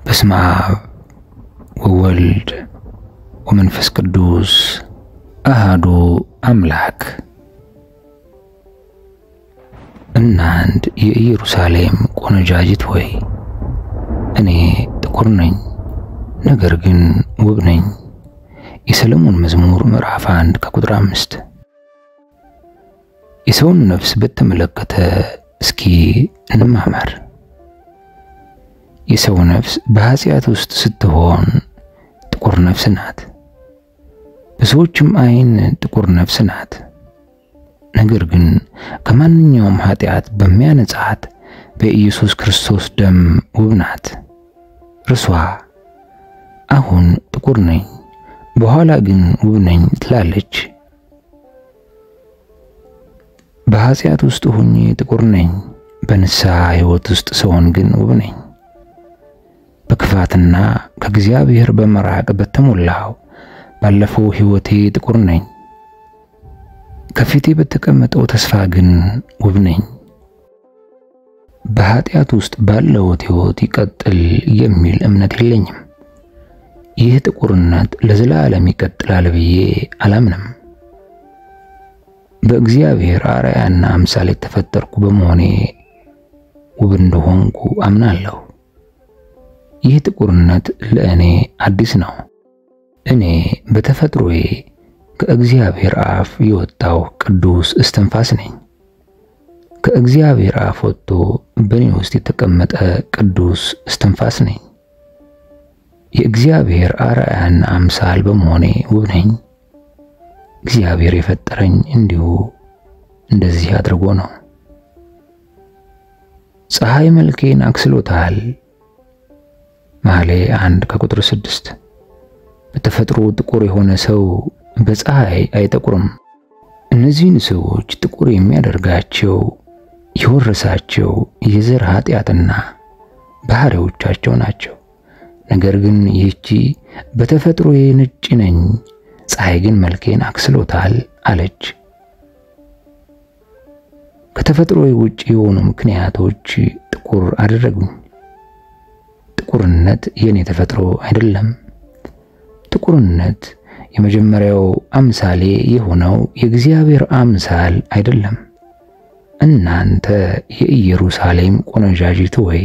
በስመ አብ ወወልድ ወመንፈስ ቅዱስ አሐዱ አምላክ። እናንት የኢየሩሳሌም ቆነጃጅት ሆይ እኔ ጥቁር ነኝ ነገር ግን ውብ ነኝ። የሰሎሞን መዝሙር ምዕራፍ 1 ከቁጥር 5። የሰውን ነፍስ በተመለከተ እስኪ እንማማር። የሰው ነፍስ በኃጢአት ውስጥ ስትሆን ጥቁር ነፍስ ናት። በሰዎችም አይን ጥቁር ነፍስ ናት። ነገር ግን ከማንኛውም ኃጢአት በሚያነጻት በኢየሱስ ክርስቶስ ደም ውብ ናት። እርሷ አሁን ጥቁር ነኝ በኋላ ግን ውብ ነኝ ትላለች። በኃጢአት ውስጥ ሆኜ ጥቁር ነኝ፣ በንስሐ ሕይወት ውስጥ ስሆን ግን ውብ ነኝ። በክፋትና ከእግዚአብሔር በመራቅ በተሞላው ባለፈው ሕይወቴ ጥቁር ነኝ። ከፊቴ በተቀመጠው ተስፋ ግን ውብ ነኝ። በኃጢአት ውስጥ ባለው ሕይወት ይቀጥል የሚል እምነት የለኝም። ይህ ጥቁርነት ለዘላለም ይቀጥላል ብዬ አላምንም። በእግዚአብሔር አርአያና አምሳል የተፈጠርኩ በመሆኔ ውብ እንደሆንኩ አምናለሁ። ይህ ጥቁርነት ለእኔ አዲስ ነው። እኔ በተፈጥሮዬ ከእግዚአብሔር አፍ የወጣው ቅዱስ እስትንፋስ ነኝ። ከእግዚአብሔር አፍ ወጥቶ በእኔ ውስጥ የተቀመጠ ቅዱስ እስትንፋስ ነኝ። የእግዚአብሔር አርአያና አምሳል በመሆኔ ውብ ነኝ። እግዚአብሔር የፈጠረኝ እንዲሁ እንደዚህ አድርጎ ነው። ፀሐይ መልኬን አክስሎታል። መኃልየ 1 ከቁጥር 6። በተፈጥሮ ጥቁር የሆነ ሰው በፀሐይ አይጠቁርም። እነዚህን ሰዎች ጥቁር የሚያደርጋቸው የወረሳቸው የዘር ኃጢአትና ባህሪዎቻቸው ናቸው። ነገር ግን ይህቺ በተፈጥሮዬ ነጭ ነኝ፣ ፀሐይ ግን መልኬን አክስሎታል አለች። ከተፈጥሮዬ ውጪ የሆኑ ምክንያቶች ጥቁር አደረጉኝ። ጥቁርነት የኔ ተፈጥሮ አይደለም። ጥቁርነት የመጀመሪያው አምሳሌ የሆነው የእግዚአብሔር አምሳል አይደለም። እናንተ የኢየሩሳሌም ቆነጃጅት ሆይ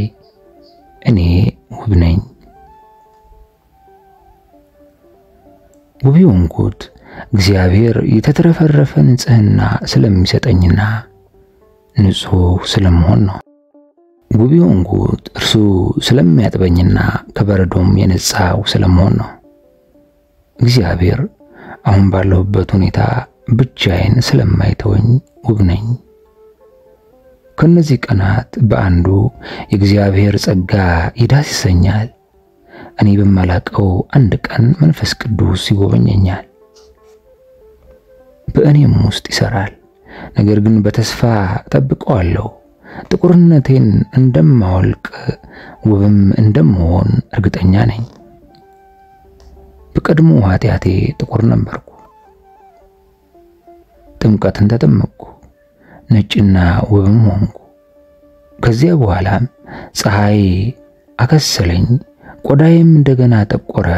እኔ ውብ ነኝ። ውብ የሆንኩት እግዚአብሔር የተትረፈረፈ ንጽሕና ስለሚሰጠኝና ንጹሕ ስለመሆን ነው። ውብ የሆንኩት እርሱ ስለሚያጥበኝና ከበረዶም የነጻው ስለመሆን ነው። እግዚአብሔር አሁን ባለሁበት ሁኔታ ብቻዬን ስለማይተወኝ ውብ ነኝ። ከነዚህ ቀናት በአንዱ የእግዚአብሔር ጸጋ ይዳስሰኛል። እኔ በማላቀው አንድ ቀን መንፈስ ቅዱስ ይጎበኘኛል፣ በእኔም ውስጥ ይሰራል። ነገር ግን በተስፋ እጠብቀዋለሁ። ጥቁርነቴን እንደማወልቅ ውብም እንደምሆን እርግጠኛ ነኝ። በቀድሞ ኃጢአቴ ጥቁር ነበርኩ። ጥምቀትን ተጠመቅኩ፣ ነጭና ውብም ሆንኩ። ከዚያ በኋላም ፀሐይ አከሰለኝ፣ ቆዳዬም እንደገና ጠቆረ።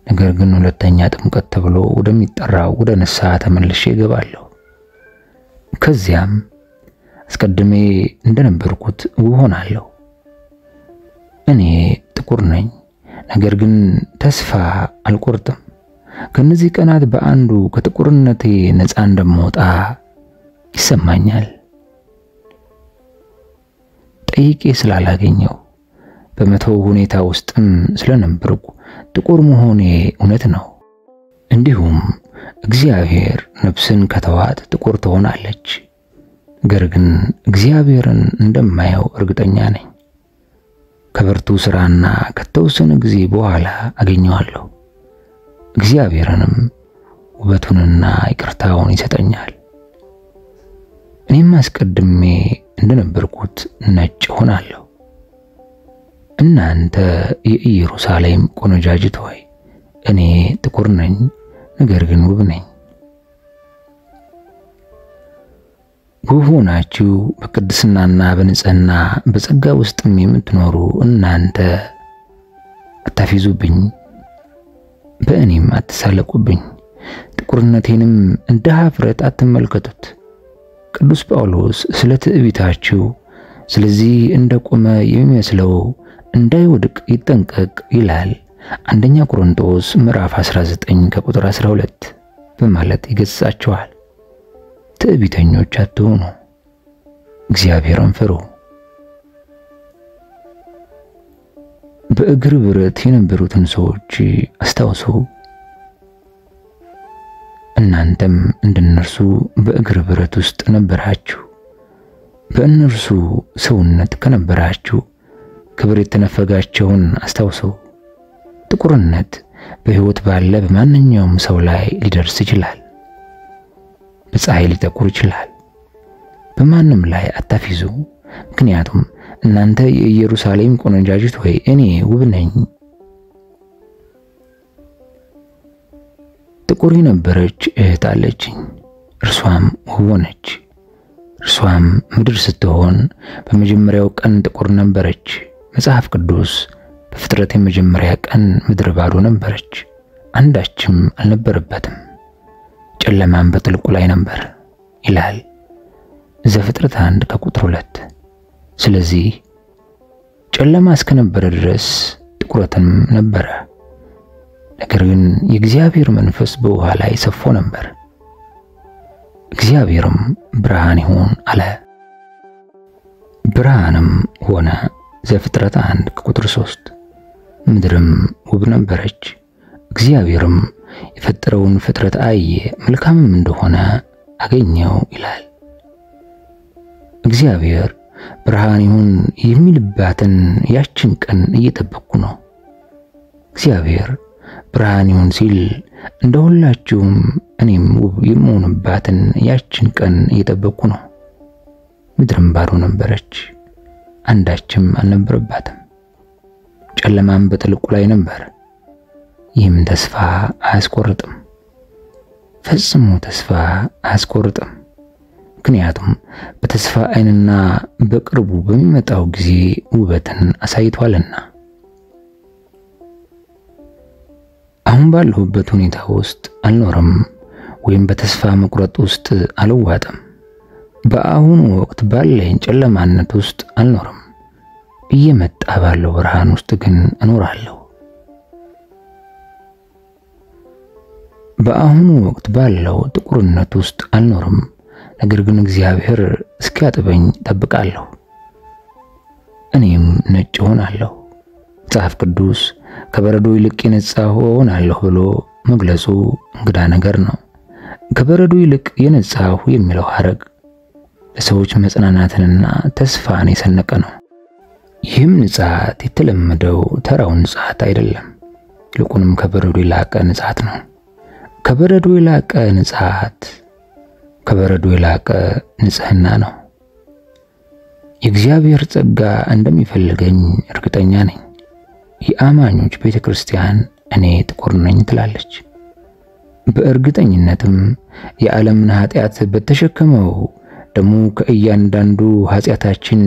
ነገር ግን ሁለተኛ ጥምቀት ተብሎ ወደሚጠራው ወደ ንስሐ ተመልሼ እገባለሁ። ከዚያም አስቀድሜ እንደነበርኩት ውብ ሆናለሁ። እኔ ጥቁር ነኝ፣ ነገር ግን ተስፋ አልቆርጥም። ከነዚህ ቀናት በአንዱ ከጥቁርነቴ ነፃ እንደምወጣ ይሰማኛል። ጠይቄ ስላላገኘው በመተው ሁኔታ ውስጥም ስለነበርኩ ጥቁር መሆኔ እውነት ነው። እንዲሁም እግዚአብሔር ነፍስን ከተዋት ጥቁር ትሆናለች። ነገር ግን እግዚአብሔርን እንደማየው እርግጠኛ ነኝ። ከብርቱ ስራና ከተወሰነ ጊዜ በኋላ አገኘዋለሁ። እግዚአብሔርንም ውበቱንና ይቅርታውን ይሰጠኛል። እኔም አስቀድሜ እንደነበርኩት ነጭ ሆናለሁ። እናንተ የኢየሩሳሌም ቆነጃጅት ሆይ እኔ ጥቁር ነኝ፣ ነገር ግን ውብ ነኝ። ውብ ሆናችሁ በቅድስናና በንጽህና በጸጋ ውስጥም የምትኖሩ እናንተ አታፊዙብኝ፣ በእኔም አትሳለቁብኝ፣ ጥቁርነቴንም እንደ ኀፍረት አትመልከቱት። ቅዱስ ጳውሎስ ስለ ትዕቢታችሁ ስለዚህ እንደቆመ የሚመስለው እንዳይወድቅ ይጠንቀቅ ይላል። አንደኛ ቆሮንቶስ ምዕራፍ 19 ከቁጥር 12 በማለት ይገሥጻቸዋል። ትዕቢተኞች አትሁኑ፣ እግዚአብሔርን ፍሩ። በእግር ብረት የነበሩትን ሰዎች አስታውሱ። እናንተም እንደነርሱ በእግር ብረት ውስጥ ነበራችሁ። በእነርሱ ሰውነት ከነበራችሁ ክብር የተነፈጋቸውን አስታውሱ። ጥቁርነት በሕይወት ባለ በማንኛውም ሰው ላይ ሊደርስ ይችላል። በፀሐይ ሊጠቁር ይችላል። በማንም ላይ አታፊዙ። ምክንያቱም እናንተ የኢየሩሳሌም ቆነጃጅት ሆይ እኔ ውብ ነኝ። ጥቁር የነበረች እህት አለችኝ፣ እርሷም ውብ ሆነች። እርሷም ምድር ስትሆን በመጀመሪያው ቀን ጥቁር ነበረች። መጽሐፍ ቅዱስ በፍጥረት የመጀመሪያ ቀን ምድር ባዶ ነበረች፣ አንዳችም አልነበረበትም፣ ጨለማም በጥልቁ ላይ ነበር ይላል ዘፍጥረት 1 ከቁጥር 2። ስለዚህ ጨለማ እስከነበረ ድረስ ጥቁረትም ነበረ። ነገር ግን የእግዚአብሔር መንፈስ በውሃ ላይ ሰፎ ነበር። እግዚአብሔርም ብርሃን ይሁን አለ፣ ብርሃንም ሆነ። ዘፍጥረት 1 ከቁጥር 3። ምድርም ውብ ነበረች፣ እግዚአብሔርም የፈጠረውን ፍጥረት አየ፣ መልካምም እንደሆነ አገኘው ይላል። እግዚአብሔር ብርሃን ይሁን የሚልባትን ያችን ቀን እየጠበቁ ነው። እግዚአብሔር ብርሃን ይሁን ሲል እንደሁላችሁም እኔም ውብ የምሆንባትን ያችን ቀን እየጠበቁ ነው። ምድርም ባዶ ነበረች፣ አንዳችም አልነበረባትም፣ ጨለማም በጥልቁ ላይ ነበር። ይህም ተስፋ አያስቆርጥም፣ ፈጽሞ ተስፋ አያስቆርጥም። ምክንያቱም በተስፋ ዓይንና በቅርቡ በሚመጣው ጊዜ ውበትን አሳይቷልና። አሁን ባለሁበት ሁኔታ ውስጥ አልኖርም ወይም በተስፋ መቁረጥ ውስጥ አልዋጥም። በአሁኑ ወቅት ባለኝ ጨለማነት ውስጥ አልኖርም። እየመጣ ባለው ብርሃን ውስጥ ግን እኖራለሁ። በአሁኑ ወቅት ባለው ጥቁርነት ውስጥ አልኖርም። ነገር ግን እግዚአብሔር እስኪያጥበኝ ጠብቃለሁ፣ እኔም ነጭ ሆናለሁ። መጽሐፍ ቅዱስ ከበረዶ ይልቅ የነጻሁ ሆናለሁ ብሎ መግለጹ እንግዳ ነገር ነው። ከበረዶ ይልቅ የነጻሁ የሚለው ሐረግ ለሰዎች መጽናናትንና ተስፋን የሰነቀ ነው። ይህም ንጻት የተለመደው ተራው ንጻት አይደለም፣ ይልቁንም ከበረዶ የላቀ ንጻት ነው። ከበረዶ የላቀ ንጻት፣ ከበረዶ የላቀ ንጽህና ነው። የእግዚአብሔር ጸጋ እንደሚፈልገኝ እርግጠኛ ነኝ። የአማኞች ቤተክርስቲያን እኔ ጥቁር ነኝ ትላለች። በእርግጠኝነትም የዓለምን ኃጢአት በተሸከመው ደሙ ከእያንዳንዱ ኃጢአታችን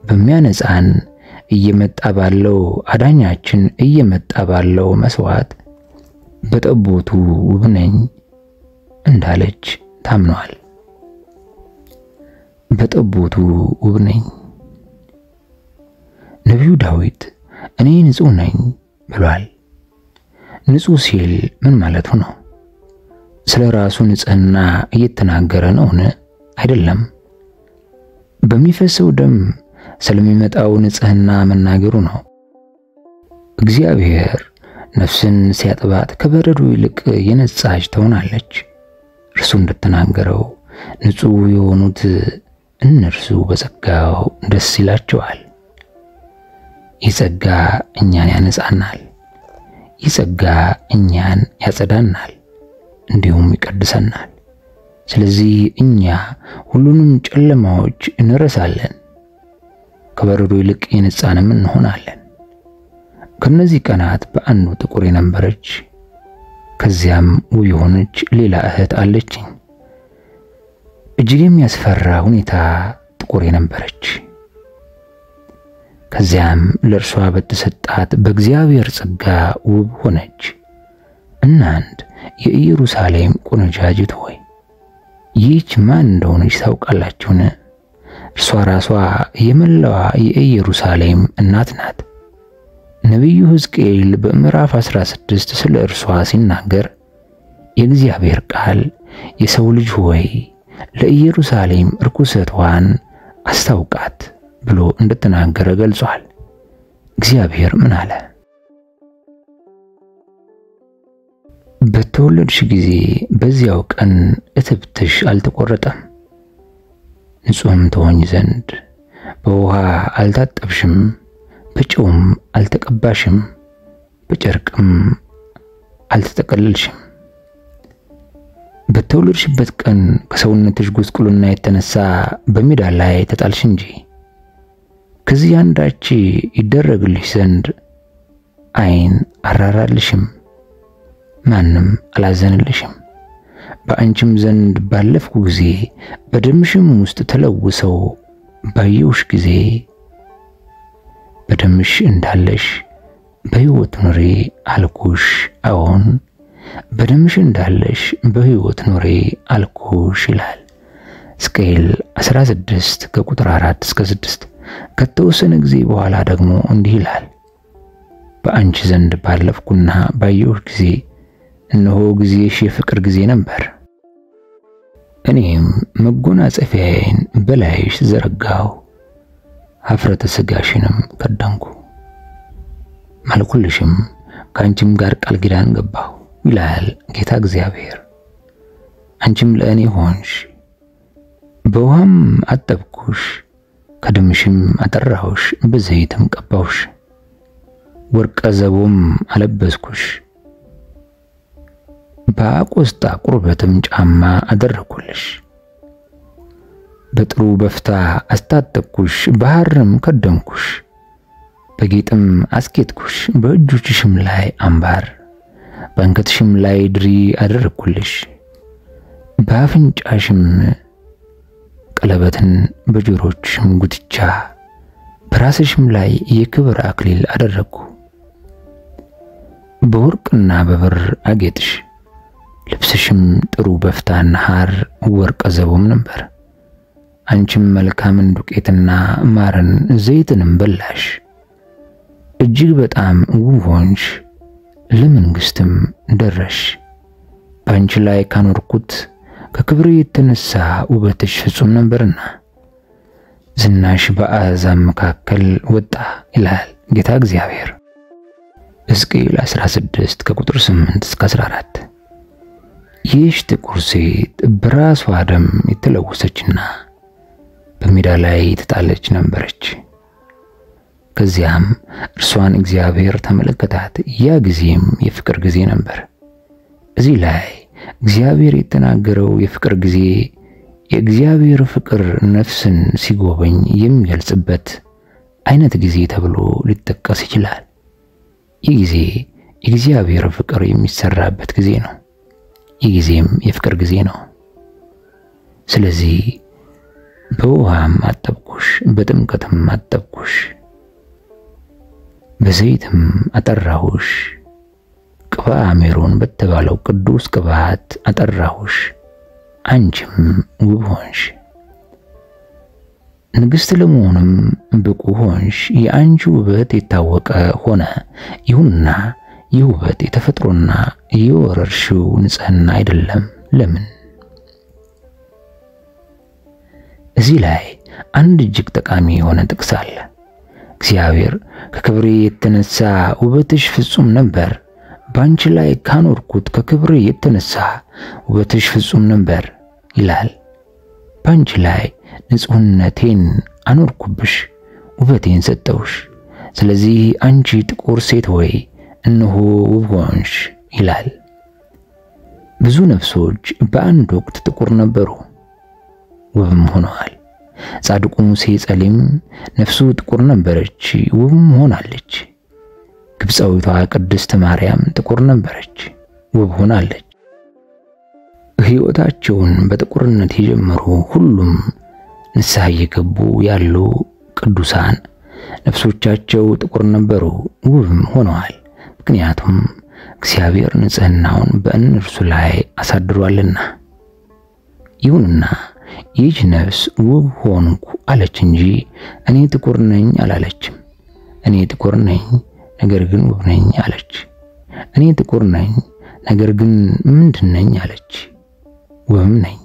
በሚያነጻን እየመጣ ባለው አዳኛችን እየመጣ ባለው መስዋዕት በጠቦቱ ውብ ነኝ እንዳለች ታምኗል። በጠቦቱ ውብ ነኝ። ነቢዩ ዳዊት እኔ ንጹህ ነኝ ብሏል። ንጹህ ሲል ምን ማለቱ ነው? ስለ ራሱ ንጽህና እየተናገረ ነውን? አይደለም። በሚፈሰው ደም ስለሚመጣው ንጽህና መናገሩ ነው። እግዚአብሔር ነፍስን ሲያጥባት ከበረዶ ይልቅ የነጻች ትሆናለች። እርሱ እንደተናገረው ንጹህ የሆኑት እነርሱ በጸጋው ደስ ይላቸዋል። ይጸጋ እኛን ያነጻናል፣ ይጸጋ እኛን ያጸዳናል፣ እንዲሁም ይቀድሰናል። ስለዚህ እኛ ሁሉንም ጨለማዎች እንረሳለን፣ ከበረዶ ይልቅ የነጻንም እንሆናለን። ከነዚህ ቀናት በአንዱ ጥቁር የነበረች ከዚያም ውብ የሆነች ሌላ እህት አለችኝ። እጅግ የሚያስፈራ ሁኔታ ጥቁር የነበረች። ከዚያም ለእርሷ በተሰጣት በእግዚአብሔር ጸጋ ውብ ሆነች። እናንት የኢየሩሳሌም ቆነጃጅት ሆይ ይህች ማን እንደሆነች ታውቃላችሁን? እርሷ ራሷ የመላዋ የኢየሩሳሌም እናት ናት። ነቢዩ ሕዝቅኤል በምዕራፍ 16 ስለ እርሷ ሲናገር የእግዚአብሔር ቃል የሰው ልጅ ሆይ ለኢየሩሳሌም ርኩሰቷን አስታውቃት ብሎ እንደተናገረ ገልጿል። እግዚአብሔር ምን አለ? በተወለድሽ ጊዜ በዚያው ቀን እትብትሽ አልተቆረጠም። ንጹሕም ትሆኚ ዘንድ በውሃ አልታጠብሽም፣ በጨውም አልተቀባሽም፣ በጨርቅም አልተጠቀለልሽም። በተወለድሽበት ቀን ከሰውነትሽ ጉስቁልና የተነሳ በሜዳ ላይ ተጣልሽ እንጂ ከዚህ አንዳች ይደረግልሽ ዘንድ ዓይን አራራልሽም፣ ማንም አላዘንልሽም። በአንቺም ዘንድ ባለፍኩ ጊዜ በደምሽም ውስጥ ተለውሰው ባየውሽ ጊዜ በደምሽ እንዳለሽ በሕይወት ኑሪ አልኩሽ። አዎን በደምሽ እንዳለሽ በሕይወት ኑሪ አልኩሽ ይላል ሕዝቅኤል 16 ከቁጥር 4 እስከ 6። ከተወሰነ ጊዜ በኋላ ደግሞ እንዲህ ይላል፣ በአንቺ ዘንድ ባለፍኩና ባየውሽ ጊዜ እነሆ ጊዜሽ የፍቅር ጊዜ ነበር። እኔም መጎናጸፊያዬን በላይሽ ዘረጋው፣ ኀፍረተ ሥጋሽንም ከደንኩ፣ ማልኩልሽም፣ ከአንቺም ጋር ቃል ኪዳን ገባሁ ይላል ጌታ እግዚአብሔር። አንቺም ለእኔ ሆንሽ፣ በውሃም አጠብኩሽ፣ ከደምሽም አጠራሁሽ፣ በዘይትም ቀባሁሽ፣ ወርቀ ዘቦም አለበስኩሽ፣ በአቆስጣ ቁርበትም ጫማ አደረኩልሽ፣ በጥሩ በፍታ አስታጠቅኩሽ፣ በሐርም ከደንኩሽ፣ በጌጥም አስጌጥኩሽ፣ በእጆችሽም ላይ አምባር በአንገትሽም ላይ ድሪ አደረኩልሽ፣ በአፍንጫሽም ቀለበትን በጆሮችሽም ጉትቻ በራስሽም ላይ የክብር አክሊል አደረኩ። በወርቅና በብር አጌጥሽ፣ ልብስሽም ጥሩ በፍታና ሐር ወርቀ ዘቦም ነበር። አንቺም መልካምን ዱቄትና ማርን ዘይትንም በላሽ፣ እጅግ በጣም ውብ ሆንሽ፣ ለመንግስትም ደረሽ። በአንቺ ላይ ካኖርኩት ከክብሬ የተነሳ ውበትሽ ፍጹም ነበርና ዝናሽ በአሕዛብ መካከል ወጣ ይላል ጌታ እግዚአብሔር። ሕዝቅኤል 16 ከቁጥር 8 እስከ 14። ይህች ጥቁር ሴት በራሷ ደም የተለወሰችና በሜዳ ላይ የተጣለች ነበረች። ከዚያም እርሷን እግዚአብሔር ተመለከታት። ያ ጊዜም የፍቅር ጊዜ ነበር። እዚህ ላይ እግዚአብሔር የተናገረው የፍቅር ጊዜ የእግዚአብሔር ፍቅር ነፍስን ሲጎበኝ የሚገልጽበት አይነት ጊዜ ተብሎ ሊጠቀስ ይችላል። ይህ ጊዜ የእግዚአብሔር ፍቅር የሚሰራበት ጊዜ ነው። ይህ ጊዜም የፍቅር ጊዜ ነው። ስለዚህ በውሃም አጠብኩሽ፣ በጥምቀትም አጠብኩሽ፣ በዘይትም አጠራሁሽ፣ ቅብአ ሜሮን በተባለው ቅዱስ ቅባት አጠራሁሽ፣ አንቺም ውብ ሆንሽ፣ ንግሥት ለመሆንም ብቁ ሆንሽ። የአንቺ ውበት የታወቀ ሆነ። ይሁንና ይህ ውበት የተፈጥሮና የወረርሽው ንጽሕና አይደለም። ለምን? እዚህ ላይ አንድ እጅግ ጠቃሚ የሆነ ጥቅስ አለ። እግዚአብሔር ከክብሬ የተነሳ ውበትሽ ፍጹም ነበር፣ ባንቺ ላይ ካኖርኩት ከክብሬ የተነሳ ውበትሽ ፍጹም ነበር ይላል። ባንቺ ላይ ንጹሕነቴን አኖርኩብሽ፣ ውበቴን ሰጠውሽ። ስለዚህ አንቺ ጥቁር ሴት ሆይ እነሆ ውብ ሆንሽ ይላል። ብዙ ነፍሶች በአንድ ወቅት ጥቁር ነበሩ፣ ውብም ሆነዋል። ጻድቁ ሙሴ ጸሊም ነፍሱ ጥቁር ነበረች፣ ውብም ሆናለች። ግብፃዊቷ ቅድስት ማርያም ጥቁር ነበረች፣ ውብ ሆናለች። ሕይወታቸውን በጥቁርነት የጀመሩ ሁሉም ንስሐ እየገቡ ያሉ ቅዱሳን ነፍሶቻቸው ጥቁር ነበሩ፣ ውብም ሆነዋል። ምክንያቱም እግዚአብሔር ንጽሕናውን በእነርሱ ላይ አሳድሯልና። ይሁንና ይህች ነፍስ ውብ ሆንኩ አለች እንጂ እኔ ጥቁር ነኝ አላለችም። እኔ ጥቁር ነኝ ነገር ግን ውብ ነኝ አለች። እኔ ጥቁር ነኝ ነገር ግን ምንድን ነኝ አለች፣ ውብም ነኝ።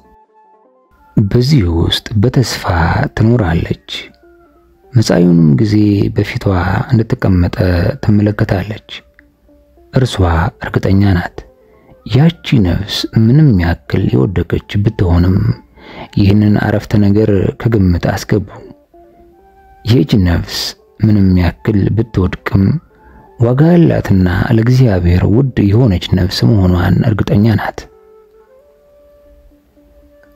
በዚህ ውስጥ በተስፋ ትኖራለች። መጻኢውንም ጊዜ በፊቷ እንደተቀመጠ ትመለከታለች። እርሷ እርግጠኛ ናት። ያቺ ነፍስ ምንም ያክል የወደቀች ብትሆንም ይህንን አረፍተ ነገር ከግምት አስገቡ። ይህች ነፍስ ምንም ያክል ብትወድቅም ዋጋ ያላትና ለእግዚአብሔር ውድ የሆነች ነፍስ መሆኗን እርግጠኛ ናት።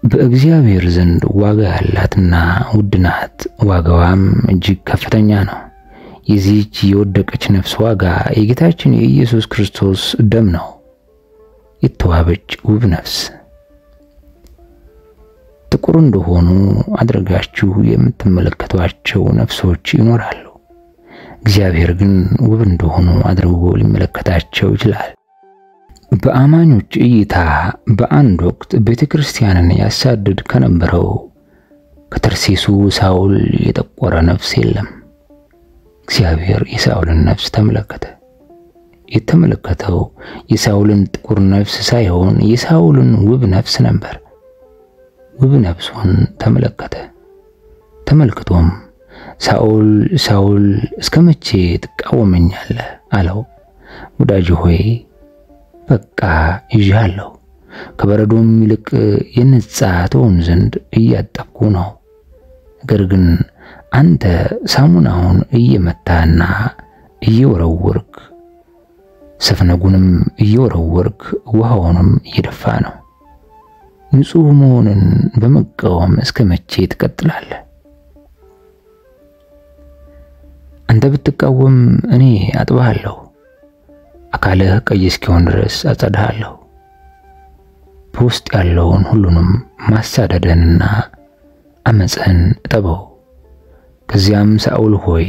በእግዚአብሔር ዘንድ ዋጋ ያላትና ውድ ናት። ዋጋዋም እጅግ ከፍተኛ ነው። የዚህች የወደቀች ነፍስ ዋጋ የጌታችን የኢየሱስ ክርስቶስ ደም ነው። የተዋበች ውብ ነፍስ። ጥቁር እንደሆኑ አድርጋችሁ የምትመለከቷቸው ነፍሶች ይኖራሉ። እግዚአብሔር ግን ውብ እንደሆኑ አድርጎ ሊመለከታቸው ይችላል። በአማኞች እይታ በአንድ ወቅት ቤተክርስቲያንን ያሳድድ ከነበረው ከተርሴሱ ሳውል የጠቆረ ነፍስ የለም። እግዚአብሔር የሳውልን ነፍስ ተመለከተ። የተመለከተው የሳውልን ጥቁር ነፍስ ሳይሆን የሳውልን ውብ ነፍስ ነበር። ውብ ነፍሱን ተመለከተ። ተመልክቶም ሳውል ሳውል እስከመቼ ትቃወመኛለህ አለው። ወዳጅ ሆይ በቃ ይዣለሁ፣ ከበረዶም ይልቅ የነጻ ትሆን ዘንድ እያጠብኩ ነው። ነገር ግን አንተ ሳሙናውን እየመታና እየወረወርክ ሰፍነጉንም እየወረወርክ ውሃውንም እየደፋ ነው። ንጹህ መሆንን በመቃወም እስከመቼ ትቀጥላለህ? አንተ ብትቃወም እኔ አጥብሃለሁ፣ አካልህ ቀይ እስኪሆን ድረስ አጸዳሃለሁ። በውስጥ ያለውን ሁሉንም ማሳደድንና አመጽን እጠበው። ከዚያም ሳኦል ሆይ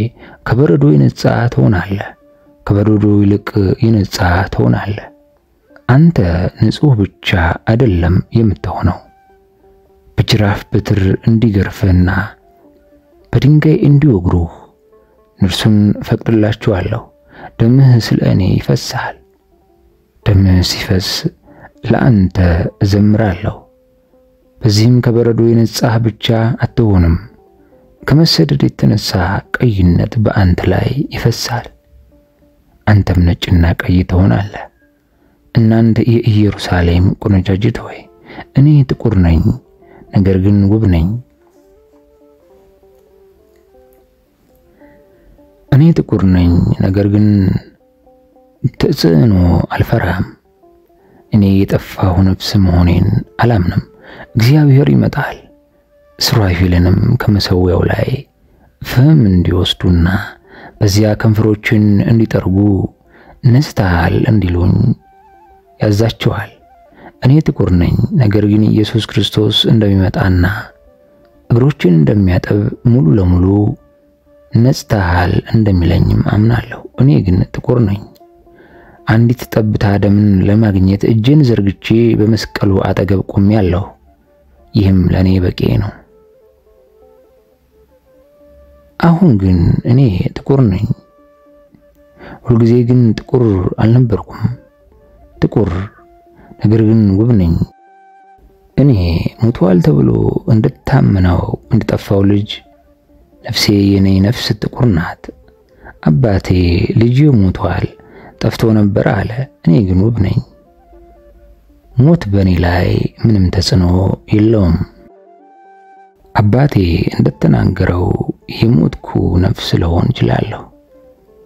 ከበረዶ የነጻ ትሆናለህ፣ ከበረዶ ይልቅ የነጻ ትሆናለህ። አንተ ንጹህ ብቻ አይደለም የምትሆነው፣ በጅራፍ በትር እንዲገርፍህና በድንጋይ እንዲወግሩህ እርሱን ፈቅድላችኋለሁ። ደምህ ስለ እኔ ይፈሳል። ደምህ ሲፈስ ለአንተ እዘምራለሁ። በዚህም ከበረዶ የነጻህ ብቻ አትሆንም፣ ከመሰደድ የተነሳ ቀይነት በአንተ ላይ ይፈሳል። አንተም ነጭና ቀይ ትሆናለህ። እናንተ የኢየሩሳሌም ቆነጃጅት ሆይ እኔ ጥቁር ነኝ ነገር ግን ውብ ነኝ። እኔ ጥቁር ነኝ ነገር ግን ተጽዕኖ አልፈራም። እኔ የጠፋሁ ነፍስ መሆኔን አላምንም። እግዚአብሔር ይመጣል፣ ሱራፌልንም ከመሰዊያው ላይ ፍም እንዲወስዱና በዚያ ከንፈሮችን እንዲጠርጉ ነጽተሃል እንዲሉኝ ያዛቸዋል። እኔ ጥቁር ነኝ ነገር ግን ኢየሱስ ክርስቶስ እንደሚመጣና እግሮችን እንደሚያጠብ ሙሉ ለሙሉ ነጽተሃል እንደሚለኝም አምናለሁ። እኔ ግን ጥቁር ነኝ። አንዲት ጠብታ ደምን ለማግኘት እጄን ዘርግቼ በመስቀሉ አጠገብ ቆሜያለሁ። ይህም ለኔ በቂ ነው። አሁን ግን እኔ ጥቁር ነኝ። ሁልጊዜ ግን ጥቁር አልነበርኩም። ጥቁር ነገር ግን ውብ ነኝ። እኔ ሞቷል ተብሎ እንደታመነው እንደጠፋው ልጅ ነፍሴ የኔ ነፍስ ጥቁር ናት። አባቴ ልጅ ሞቷል ጠፍቶ ነበር አለ፣ እኔ ግን ውብ ነኝ። ሞት በኔ ላይ ምንም ተጽዕኖ የለውም። አባቴ እንደተናገረው የሞትኩ ነፍስ ልሆን እችላለሁ።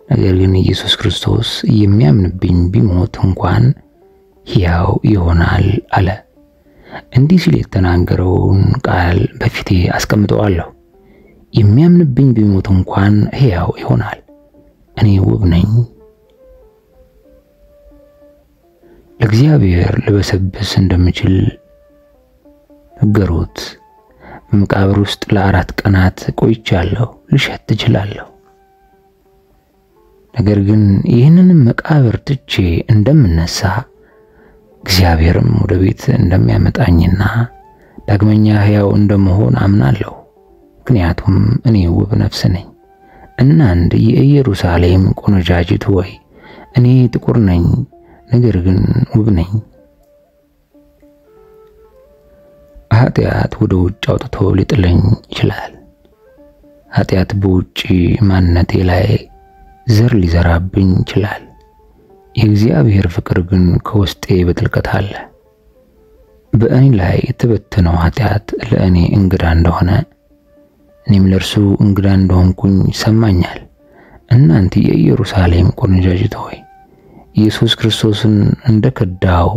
ነገር ግን ኢየሱስ ክርስቶስ የሚያምንብኝ ቢሞት እንኳን ሕያው ይሆናል አለ። እንዲህ ሲል የተናገረውን ቃል በፊቴ አስቀምጠዋለሁ። የሚያምንብኝ ቢሞት እንኳን ሕያው ይሆናል። እኔ ውብ ነኝ። ለእግዚአብሔር ልበሰብስ እንደምችል ነገሩት። በመቃብር ውስጥ ለ4 ቀናት ቆይቻለሁ፣ ልሸት እችላለሁ። ነገር ግን ይህንን መቃብር ትቼ እንደምነሳ እግዚአብሔርም ወደ ቤት እንደሚያመጣኝና ዳግመኛ ሕያው እንደመሆን አምናለሁ። ምክንያቱም እኔ ውብ ነፍስ ነኝ። እናንተ የኢየሩሳሌም ቆነጃጅት ሆይ እኔ ጥቁር ነኝ፣ ነገር ግን ውብ ነኝ። ኃጢአት ወደ ውጭ አውጥቶ ሊጥለኝ ይችላል። ኃጢአት በውጭ ማንነቴ ላይ ዘር ሊዘራብኝ ይችላል። የእግዚአብሔር ፍቅር ግን ከውስጤ በጥልቀት አለ። በእኔ ላይ የተበተነው ኃጢአት ለእኔ እንግዳ እንደሆነ እኔም ለእርሱ እንግዳ እንደሆንኩኝ ይሰማኛል። እናንተ የኢየሩሳሌም ቆነጃጅት ሆይ ኢየሱስ ክርስቶስን እንደከዳው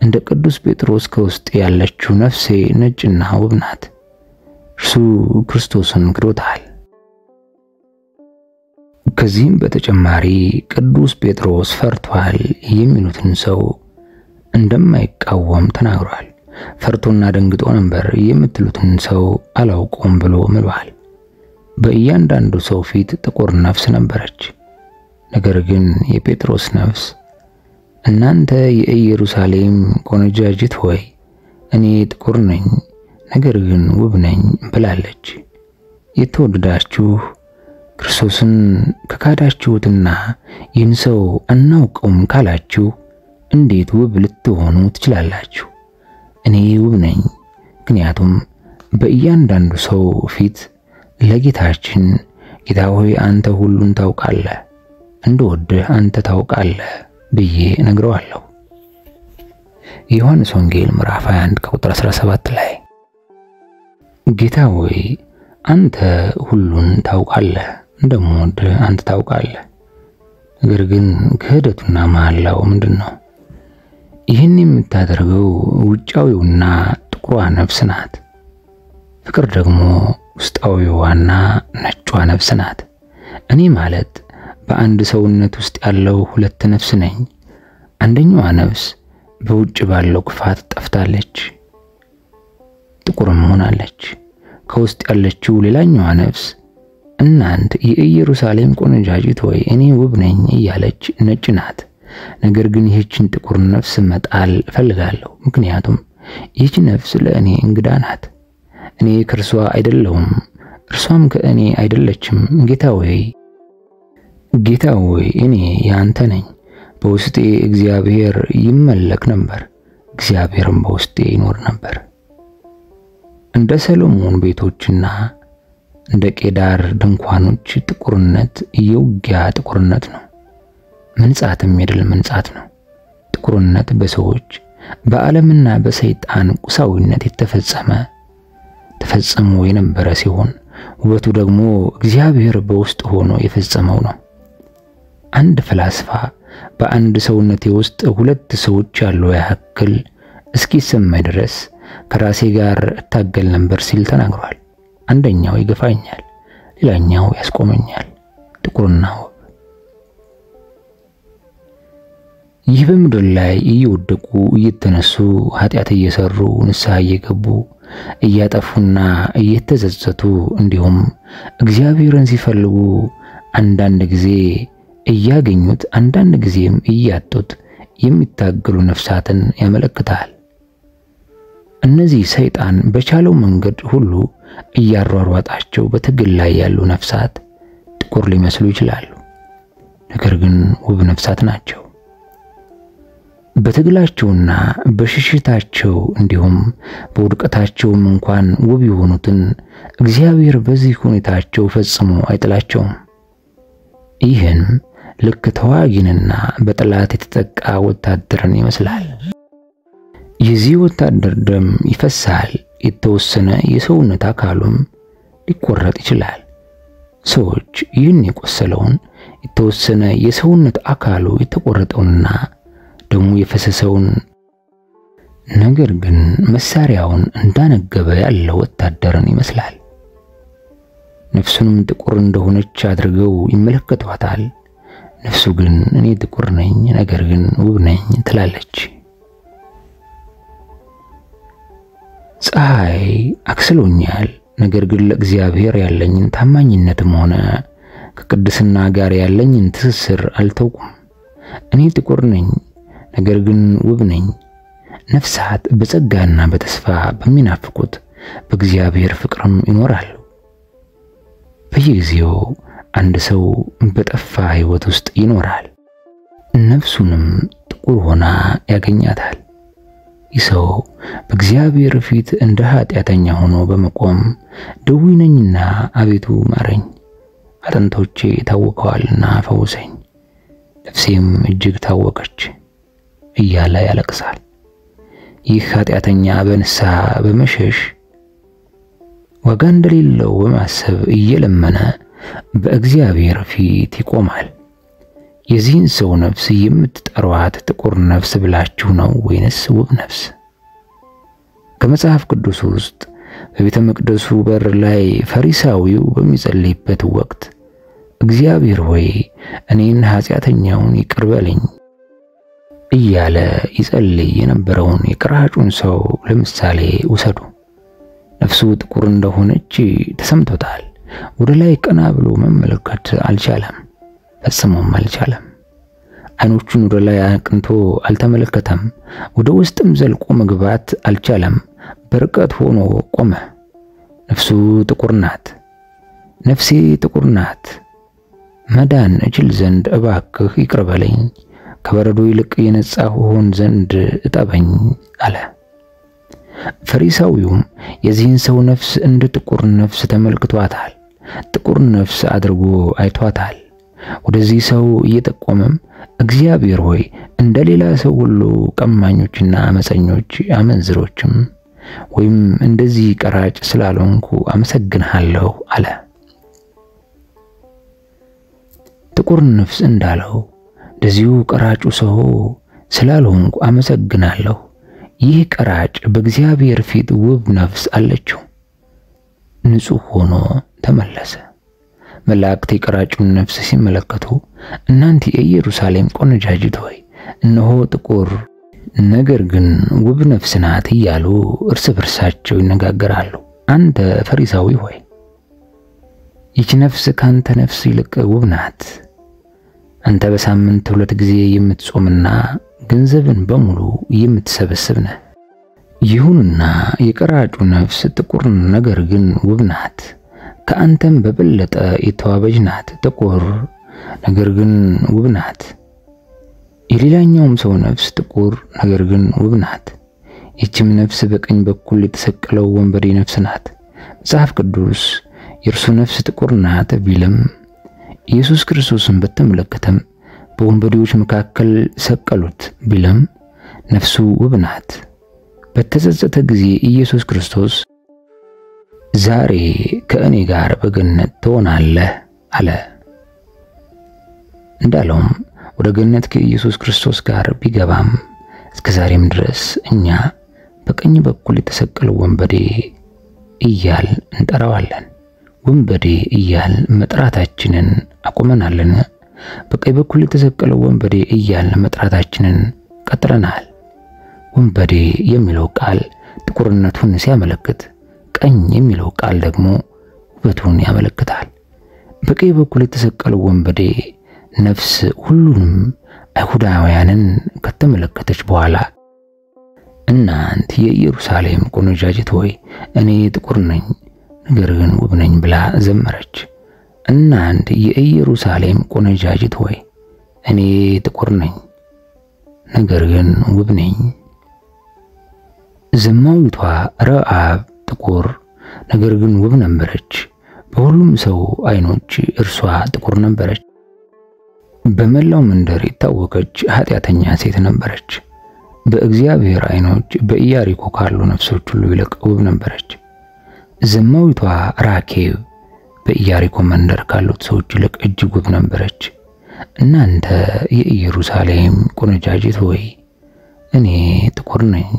እንደ ቅዱስ ጴጥሮስ ከውስጤ ያለችው ነፍሴ ነጭና ውብ ናት። እርሱ ክርስቶስን ክዶታል። ከዚህም በተጨማሪ ቅዱስ ጴጥሮስ ፈርቷል የሚሉትን ሰው እንደማይቃወም ተናግሯል። ፈርቶና ደንግጦ ነበር የምትሉትን ሰው አላውቀውም ብሎ ምሏል። በእያንዳንዱ ሰው ፊት ጥቁር ነፍስ ነበረች። ነገር ግን የጴጥሮስ ነፍስ እናንተ የኢየሩሳሌም ቆነጃጅት ሆይ እኔ ጥቁር ነኝ፣ ነገር ግን ውብ ነኝ ብላለች። የተወደዳችሁ ክርስቶስን ከካዳችሁትና ይህን ሰው አናውቀውም ካላችሁ እንዴት ውብ ልትሆኑ ትችላላችሁ? እኔ ውብ ነኝ፣ ምክንያቱም በእያንዳንዱ ሰው ፊት ለጌታችን ጌታ ሆይ አንተ ሁሉን ታውቃለህ፣ እንደወደህ አንተ ታውቃለህ ብዬ ነግረዋለሁ። ዮሐንስ ወንጌል ምዕራፍ 21 ቁጥር 17 ላይ ጌታ ሆይ አንተ ሁሉን ታውቃለህ፣ እንደምወድህ አንተ ታውቃለህ። ነገር ግን ክህደቱና መሐላው ምንድነው? ይህን የምታደርገው ውጫዊውና ጥቁሯ ነፍስ ናት። ፍቅር ደግሞ ውስጣዊዋና ነጯ ነፍስ ናት። እኔ ማለት በአንድ ሰውነት ውስጥ ያለው ሁለት ነፍስ ነኝ። አንደኛዋ ነፍስ በውጭ ባለው ክፋት ጠፍታለች፣ ጥቁርም ሆናለች። ከውስጥ ያለችው ሌላኛዋ ነፍስ እናንተ የኢየሩሳሌም ቆነጃጅት ሆይ እኔ ውብ ነኝ እያለች ነጭ ናት። ነገር ግን ይህችን ጥቁር ነፍስ መጣል እፈልጋለሁ፣ ምክንያቱም ይህች ነፍስ ለእኔ እንግዳ ናት። እኔ ከእርሷ አይደለሁም፣ እርሷም ከእኔ አይደለችም። ጌታ ሆይ እኔ ያንተ ነኝ። በውስጤ እግዚአብሔር ይመለክ ነበር፣ እግዚአብሔርም በውስጤ ይኖር ነበር። እንደ ሰሎሞን ቤቶችና እንደ ቄዳር ድንኳኖች ጥቁርነት የውጊያ ጥቁርነት ነው። መንጻትም የድል መንጻት ነው። ጥቁርነት በሰዎች በዓለምና በሰይጣን ቁሳዊነት ተፈጽሞ የነበረ ሲሆን ውበቱ ደግሞ እግዚአብሔር በውስጥ ሆኖ የፈጸመው ነው። አንድ ፍላስፋ በአንድ ሰውነቴ ውስጥ ሁለት ሰዎች ያሉ ያክል እስኪሰማኝ ድረስ ከራሴ ጋር እታገል ነበር ሲል ተናግሯል። አንደኛው ይገፋኛል፣ ሌላኛው ያስቆመኛል። ጥቁርና ውብ ይህ በምድር ላይ እየወደቁ እየተነሱ ኃጢአት እየሰሩ ንስሐ እየገቡ እያጠፉና እየተዘዘቱ እንዲሁም እግዚአብሔርን ሲፈልጉ አንዳንድ ጊዜ እያገኙት አንዳንድ ጊዜም እያጡት የሚታገሉ ነፍሳትን ያመለክታል። እነዚህ ሰይጣን በቻለው መንገድ ሁሉ እያሯሯጣቸው በትግል ላይ ያሉ ነፍሳት ጥቁር ሊመስሉ ይችላሉ፣ ነገር ግን ውብ ነፍሳት ናቸው። በትግላቸውና በሽሽታቸው እንዲሁም በውድቀታቸውም እንኳን ውብ የሆኑትን እግዚአብሔር በዚህ ሁኔታቸው ፈጽሞ አይጥላቸውም። ይህን ልክ ተዋጊንና በጠላት የተጠቃ ወታደርን ይመስላል። የዚህ ወታደር ደም ይፈሳል፣ የተወሰነ የሰውነት አካሉም ሊቆረጥ ይችላል። ሰዎች ይህን የቆሰለውን የተወሰነ የሰውነት አካሉ የተቆረጠውንና ደሙ የፈሰሰውን ነገር ግን መሳሪያውን እንዳነገበ ያለው ወታደርን ይመስላል። ነፍሱንም ጥቁር እንደሆነች አድርገው ይመለከቷታል። ነፍሱ ግን እኔ ጥቁር ነኝ፣ ነገር ግን ውብ ነኝ ትላለች። ፀሐይ አክስሎኛል፣ ነገር ግን ለእግዚአብሔር ያለኝን ታማኝነትም ሆነ ከቅድስና ጋር ያለኝን ትስስር አልተውኩም። እኔ ጥቁር ነኝ፣ ነገር ግን ውብ ነኝ። ነፍሳት በጸጋና በተስፋ በሚናፍቁት በእግዚአብሔር ፍቅርም ይኖራሉ። በየጊዜው አንድ ሰው በጠፋ ሕይወት ውስጥ ይኖራል፣ ነፍሱንም ጥቁር ሆና ያገኛታል። ይህ ሰው በእግዚአብሔር ፊት እንደ ኃጢአተኛ ሆኖ በመቆም ድውይ ነኝና አቤቱ ማረኝ፣ አጥንቶቼ ታውከዋልና ፈውሰኝ፣ ነፍሴም እጅግ ታወከች እያለ ያለቅሳል። ይህ ኃጢአተኛ በንስሐ በመሸሽ ዋጋ እንደሌለው በማሰብ እየለመነ በእግዚአብሔር ፊት ይቆማል። የዚህን ሰው ነፍስ የምትጠሯት ጥቁር ነፍስ ብላችሁ ነው ወይንስ ውብ ነፍስ? ከመጽሐፍ ቅዱስ ውስጥ በቤተ መቅደሱ በር ላይ ፈሪሳዊው በሚጸልይበት ወቅት እግዚአብሔር ሆይ እኔን ኃጢአተኛውን ይቅር በለኝ እያለ ይጸልይ የነበረውን የቀራጩን ሰው ለምሳሌ ውሰዱ። ነፍሱ ጥቁር እንደሆነች ተሰምቶታል። ወደ ላይ ቀና ብሎ መመልከት አልቻለም፣ ፈጽሞም አልቻለም። አይኖቹን ወደ ላይ አቅንቶ አልተመለከተም። ወደ ውስጥም ዘልቆ መግባት አልቻለም። በርቀት ሆኖ ቆመ። ነፍሱ ጥቁር ናት፣ ነፍሴ ጥቁር ናት። መዳን እችል ዘንድ እባክህ ይቅር በለኝ፣ ከበረዶ ይልቅ የነጻሁ ሆን ዘንድ እጠበኝ አለ። ፈሪሳዊውም የዚህን ሰው ነፍስ እንደ ጥቁር ነፍስ ተመልክቷታል፣ ጥቁር ነፍስ አድርጎ አይቷታል። ወደዚህ ሰው እየጠቆመም እግዚአብሔር ሆይ እንደሌላ ሰው ሁሉ ቀማኞችና አመፀኞች አመንዝሮችም ወይም እንደዚህ ቀራጭ ስላልሆንኩ አመሰግንሃለሁ አለ። ጥቁር ነፍስ እንዳለው እንደዚሁ ቀራጩ ሰው ስላልሆንኩ አመሰግናለሁ። ይህ ቀራጭ በእግዚአብሔር ፊት ውብ ነፍስ አለችው፣ ንጹህ ሆኖ ተመለሰ። መላእክት የቀራጩን ነፍስ ሲመለከቱ እናንተ የኢየሩሳሌም ቆነጃጅት ሆይ እነሆ ጥቁር ነገር ግን ውብ ነፍስ ናት እያሉ እርስ በርሳቸው ይነጋገራሉ። አንተ ፈሪሳዊ ሆይ ይህች ነፍስ ካንተ ነፍስ ይልቅ ውብ ናት። አንተ በሳምንት 2 ጊዜ የምትጾምና ገንዘብን በሙሉ የምትሰበስብ ነህ። ይሁንና የቀራጩ ነፍስ ጥቁር ነገር ግን ውብ ናት፣ ከአንተም በበለጠ የተዋበች ናት። ጥቁር ነገር ግን ውብ ናት። የሌላኛውም ሰው ነፍስ ጥቁር ነገር ግን ውብ ናት። ይህችም ነፍስ በቀኝ በኩል የተሰቀለው ወንበዴ ነፍስ ናት። መጽሐፍ ቅዱስ የእርሱ ነፍስ ጥቁር ናት ቢልም ኢየሱስ ክርስቶስን በተመለከተም በወንበዴዎች መካከል ሰቀሉት ቢልም ነፍሱ ውብ ናት። በተጸጸተ ጊዜ ኢየሱስ ክርስቶስ ዛሬ ከእኔ ጋር በገነት ትሆናለህ አለ። እንዳለውም ወደ ገነት ከኢየሱስ ክርስቶስ ጋር ቢገባም እስከዛሬም ድረስ እኛ በቀኝ በኩል የተሰቀለው ወንበዴ እያል እንጠራዋለን። ወንበዴ እያል መጥራታችንን አቁመናልን? በቀኝ በኩል የተሰቀለው ወንበዴ እያል መጥራታችንን ቀጥለናል። ወንበዴ የሚለው ቃል ጥቁርነቱን ሲያመለክት፣ ቀኝ የሚለው ቃል ደግሞ ውበቱን ያመለክታል። በቀኝ በኩል የተሰቀለው ወንበዴ ነፍስ ሁሉንም አይሁዳውያንን ከተመለከተች በኋላ እናንተ የኢየሩሳሌም ቆነጃጅት ሆይ እኔ ጥቁር ነኝ ነገር ግን ውብ ነኝ ብላ ዘመረች። እናንተ የኢየሩሳሌም ቆነጃጅት ሆይ እኔ ጥቁር ነኝ ነገር ግን ውብ ነኝ። ዘማዊቷ ረዓብ ጥቁር ነገር ግን ውብ ነበረች። በሁሉም ሰው አይኖች እርሷ ጥቁር ነበረች። በመላው መንደር የታወቀች ኃጢአተኛ ሴት ነበረች። በእግዚአብሔር አይኖች በኢያሪኮ ካሉ ነፍሶች ሁሉ ይልቅ ውብ ነበረች። ዘማዊቷ ራኬብ በኢያሪኮ መንደር ካሉት ሰዎች ይልቅ እጅግ ውብ ነበረች። እናንተ የኢየሩሳሌም ቆነጃጅት ሆይ እኔ ጥቁር ነኝ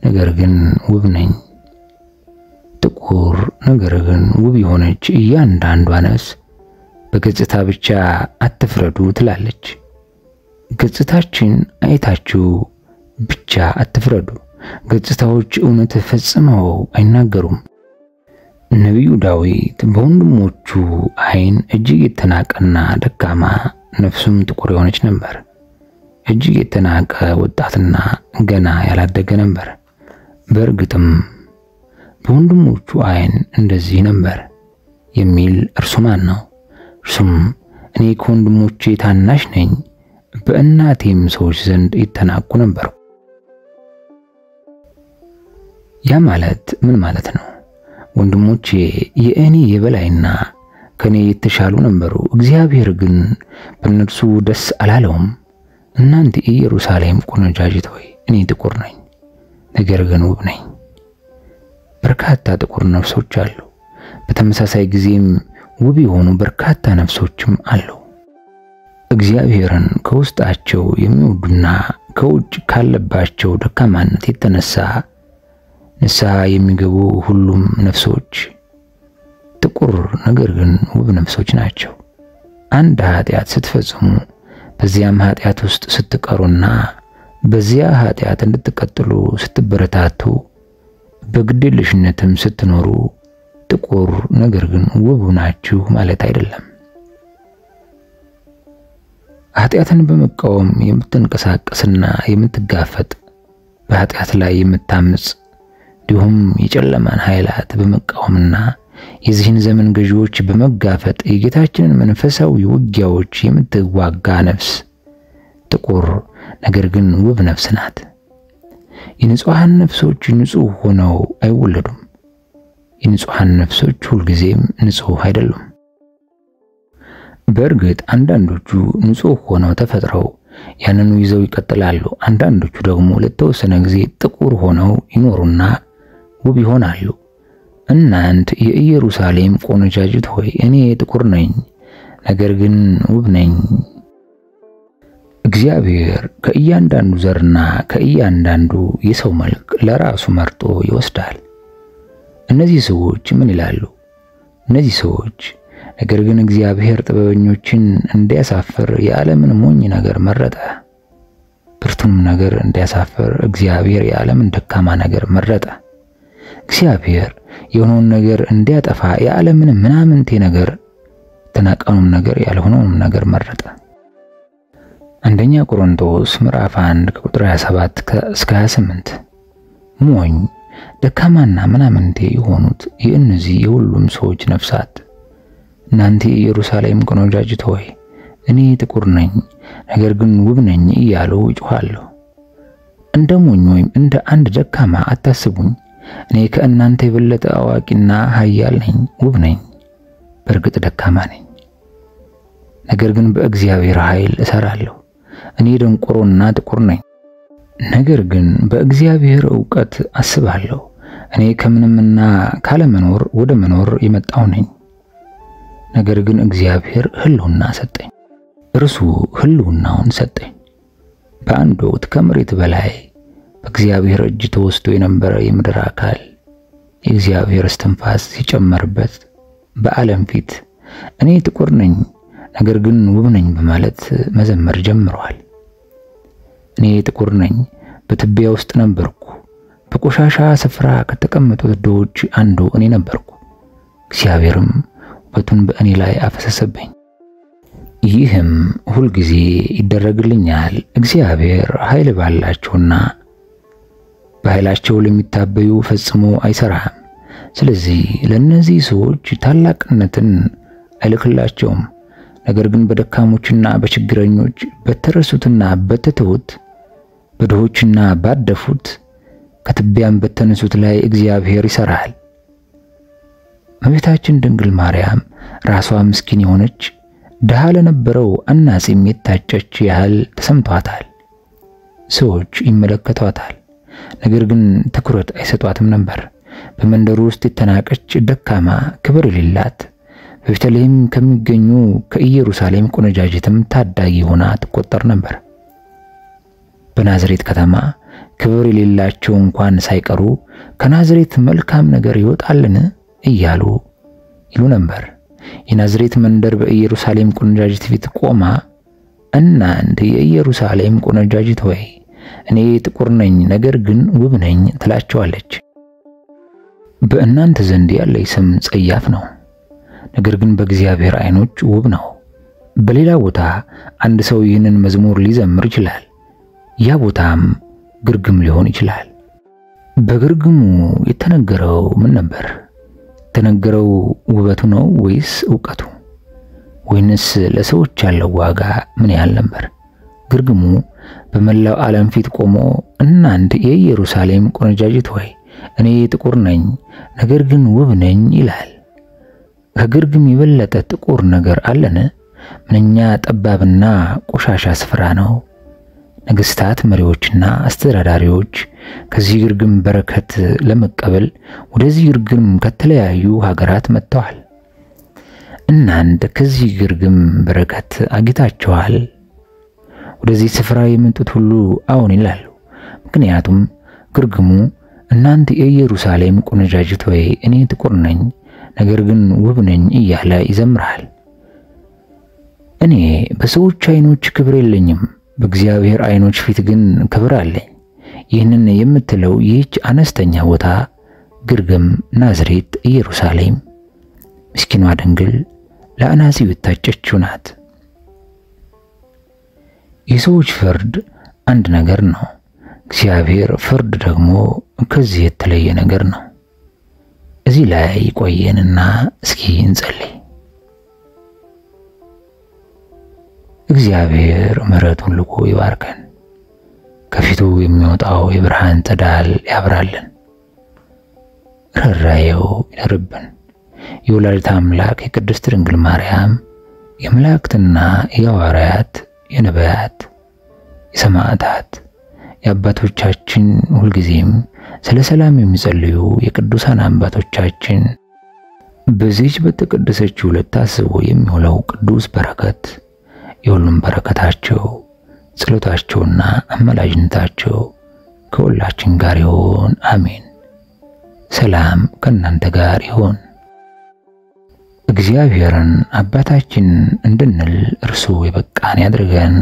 ነገር ግን ውብ ነኝ። ጥቁር ነገር ግን ውብ የሆነች እያንዳንዷ ነፍስ በገጽታ ብቻ አትፍረዱ ትላለች። ገጽታችን አይታችሁ ብቻ አትፍረዱ፣ ገጽታዎች እውነት ፈጽመው አይናገሩም። ነቢዩ ዳዊት በወንድሞቹ ዓይን እጅግ የተናቀና ደካማ ነፍሱም ጥቁር የሆነች ነበር። እጅግ የተናቀ ወጣትና ገና ያላደገ ነበር። በእርግጥም በወንድሞቹ ዓይን እንደዚህ ነበር የሚል እርሱ ማን ነው? እርሱም እኔ ከወንድሞቼ ታናሽ ነኝ፣ በእናቴም ሰዎች ዘንድ የተናቁ ነበር። ያ ማለት ምን ማለት ነው? ወንድሞቼ የእኔ የበላይና ከኔ የተሻሉ ነበሩ። እግዚአብሔር ግን በእነርሱ ደስ አላለውም። እናንተ ኢየሩሳሌም ቆነጃጅት ሆይ እኔ ጥቁር ነኝ፣ ነገር ግን ውብ ነኝ። በርካታ ጥቁር ነፍሶች አሉ። በተመሳሳይ ጊዜም ውብ የሆኑ በርካታ ነፍሶችም አሉ። እግዚአብሔርን ከውስጣቸው የሚወዱና ከውጭ ካለባቸው ደካማነት የተነሳ ንስሐ የሚገቡ ሁሉም ነፍሶች ጥቁር ነገር ግን ውብ ነፍሶች ናቸው። አንድ ኃጢአት ስትፈጽሙ በዚያም ኃጢአት ውስጥ ስትቀሩና በዚያ ኃጢአት እንድትቀጥሉ ስትበረታቱ በግዴለሽነትም ስትኖሩ ጥቁር ነገር ግን ውብ ናችሁ ማለት አይደለም። ኃጢአትን በመቃወም የምትንቀሳቀስና የምትጋፈጥ በኃጢአት ላይ የምታምጽ እንዲሁም የጨለማን ኃይላት በመቃወምና የዚህን ዘመን ገዢዎች በመጋፈጥ የጌታችንን መንፈሳዊ ውጊያዎች የምትዋጋ ነፍስ ጥቁር ነገር ግን ውብ ነፍስ ናት። የንጹሃን ነፍሶች ንጹህ ሆነው አይወለዱም። የንጹሃን ነፍሶች ሁልጊዜም ንጹህ አይደሉም። በእርግጥ አንዳንዶቹ ንጹህ ሆነው ተፈጥረው ያንኑ ይዘው ይቀጥላሉ። አንዳንዶቹ ደግሞ ለተወሰነ ጊዜ ጥቁር ሆነው ይኖሩና ውብ ይሆናሉ። እናንተ የኢየሩሳሌም ቆነጃጅት ሆይ እኔ ጥቁር ነኝ፣ ነገር ግን ውብ ነኝ። እግዚአብሔር ከእያንዳንዱ ዘርና ከእያንዳንዱ የሰው መልክ ለራሱ መርጦ ይወስዳል። እነዚህ ሰዎች ምን ይላሉ? እነዚህ ሰዎች ነገር ግን እግዚአብሔር ጥበበኞችን እንዲያሳፍር የዓለምን ሞኝ ነገር መረጠ። ብርቱም ነገር እንዲያሳፍር እግዚአብሔር የዓለምን ደካማ ነገር መረጠ። እግዚአብሔር የሆነውን ነገር እንዲያጠፋ የዓለምን ምናምንቴ ነገር ተናቀኑም ነገር ያልሆነውም ነገር መረጠ። አንደኛ ቆሮንቶስ ምዕራፍ 1 ቁጥር 27 እስከ 28 ሞኝ ደካማና ምናምንቴ የሆኑት የእነዚህ የሁሉም ሰዎች ነፍሳት እናንተ የኢየሩሳሌም ቆነጃጅት ሆይ እኔ ጥቁር ነኝ ነገር ግን ውብ ነኝ እያሉ ይጮኻሉ። እንደ ሞኝ ወይም እንደ አንድ ደካማ አታስቡኝ። እኔ ከእናንተ የበለጠ አዋቂና ኃያል ነኝ፣ ውብ ነኝ፣ በእርግጥ ደካማ ነኝ። ነገር ግን በእግዚአብሔር ኃይል እሰራለሁ። እኔ ደንቆሮና ጥቁር ነኝ፣ ነገር ግን በእግዚአብሔር ዕውቀት አስባለሁ። እኔ ከምንምና ካለመኖር ወደ መኖር የመጣው ነኝ። ነገር ግን እግዚአብሔር ህልውና ሰጠኝ። እርሱ ህልውናውን ሰጠኝ። በአንድ ወቅት ከመሬት በላይ በእግዚአብሔር እጅ ተወስዶ የነበረ የምድር አካል የእግዚአብሔር እስትንፋስ ሲጨመርበት በዓለም ፊት እኔ ጥቁር ነኝ ነገር ግን ውብ ነኝ በማለት መዘመር ጀምሯል። እኔ ጥቁር ነኝ፣ በትቢያ ውስጥ ነበርኩ፣ በቆሻሻ ስፍራ ከተቀመጡት ድሆች አንዱ እኔ ነበርኩ። እግዚአብሔርም ውበቱን በእኔ ላይ አፈሰሰብኝ። ይህም ሁልጊዜ ይደረግልኛል። እግዚአብሔር ኃይል ባላቸውና በኃይላቸው ለሚታበዩ ፈጽሞ አይሰራም። ስለዚህ ለነዚህ ሰዎች ታላቅነትን አይልክላቸውም። ነገር ግን በደካሞችና በችግረኞች በተረሱትና በተተውት በድሆችና ባደፉት ከትቢያም በተነሱት ላይ እግዚአብሔር ይሰራል። እመቤታችን ድንግል ማርያም ራሷ ምስኪን የሆነች ድሃ ለነበረው አናጺም የታጨች ያህል ተሰምቷታል። ሰዎች ይመለከቷታል፣ ነገር ግን ትኩረት አይሰጧትም ነበር። በመንደሩ ውስጥ የተናቀች ደካማ ክብር የሌላት በቤተልሔም ከሚገኙ ከኢየሩሳሌም ቆነጃጅትም ታዳጊ ሆና ትቆጠር ነበር። በናዝሬት ከተማ ክብር የሌላቸው እንኳን ሳይቀሩ ከናዝሬት መልካም ነገር ይወጣልን እያሉ ይሉ ነበር። የናዝሬት መንደር በኢየሩሳሌም ቆነጃጅት ፊት ቆማ እናንተ የኢየሩሳሌም ቆነጃጅት ሆይ እኔ ጥቁር ነኝ ነገር ግን ውብ ነኝ ትላቸዋለች። በእናንተ ዘንድ ያለኝ ስም ጸያፍ ነው፣ ነገር ግን በእግዚአብሔር ዓይኖች ውብ ነው። በሌላ ቦታ አንድ ሰው ይህንን መዝሙር ሊዘምር ይችላል። ያ ቦታም ግርግም ሊሆን ይችላል። በግርግሙ የተነገረው ምን ነበር? የተነገረው ውበቱ ነው ወይስ ዕውቀቱ? ወይንስ ለሰዎች ያለው ዋጋ ምን ያህል ነበር? ግርግሙ በመላው ዓለም ፊት ቆሞ እናንተ የኢየሩሳሌም ቆነጃጅት ሆይ እኔ ጥቁር ነኝ ነገር ግን ውብ ነኝ ይላል። ከግርግም የበለጠ ጥቁር ነገር አለን? ምንኛ ጠባብና ቆሻሻ ስፍራ ነው። ነገስታት፣ መሪዎችና አስተዳዳሪዎች ከዚህ ግርግም በረከት ለመቀበል ወደዚህ ግርግም ከተለያዩ ሀገራት መጥተዋል። እናንተ ከዚህ ግርግም በረከት አግኝታችኋል። ወደዚህ ስፍራ የመጡት ሁሉ አዎን ይላሉ። ምክንያቱም ግርግሙ እናንተ የኢየሩሳሌም ቆነጃጅት ሆይ እኔ ጥቁር ነኝ ነገር ግን ውብ ነኝ እያለ ይዘምራል። እኔ በሰዎች ዓይኖች ክብር የለኝም፣ በእግዚአብሔር ዓይኖች ፊት ግን ክብር አለኝ። ይህንን የምትለው ይህች አነስተኛ ቦታ ግርግም፣ ናዝሬት፣ ኢየሩሳሌም ምስኪኗ ድንግል ለአናጺው የታጨችው ናት። የሰዎች ፍርድ አንድ ነገር ነው፣ እግዚአብሔር ፍርድ ደግሞ ከዚህ የተለየ ነገር ነው። እዚህ ላይ ቆየንና እስኪ እንጸልይ። እግዚአብሔር ምሕረቱን ልኮ ይባርከን፣ ከፊቱ የሚወጣው የብርሃን ፀዳል ያብራልን፣ ርኅራኄው ይደርብን። የወላዲተ አምላክ የቅድስት ድንግል ማርያም የመላእክትና የሐዋርያት የነቢያት የሰማዕታት የአባቶቻችን ሁልጊዜም ስለ ሰላም የሚጸልዩ የቅዱሳን አባቶቻችን በዚህች በተቀደሰችው ዕለት ታስቦ የሚውለው ቅዱስ በረከት የሁሉም በረከታቸው ጸሎታቸውና አማላጅነታቸው ከሁላችን ጋር ይሁን፣ አሜን። ሰላም ከእናንተ ጋር ይሁን። እግዚአብሔርን አባታችን እንድንል እርሱ የበቃን ያድርገን፣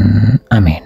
አሜን።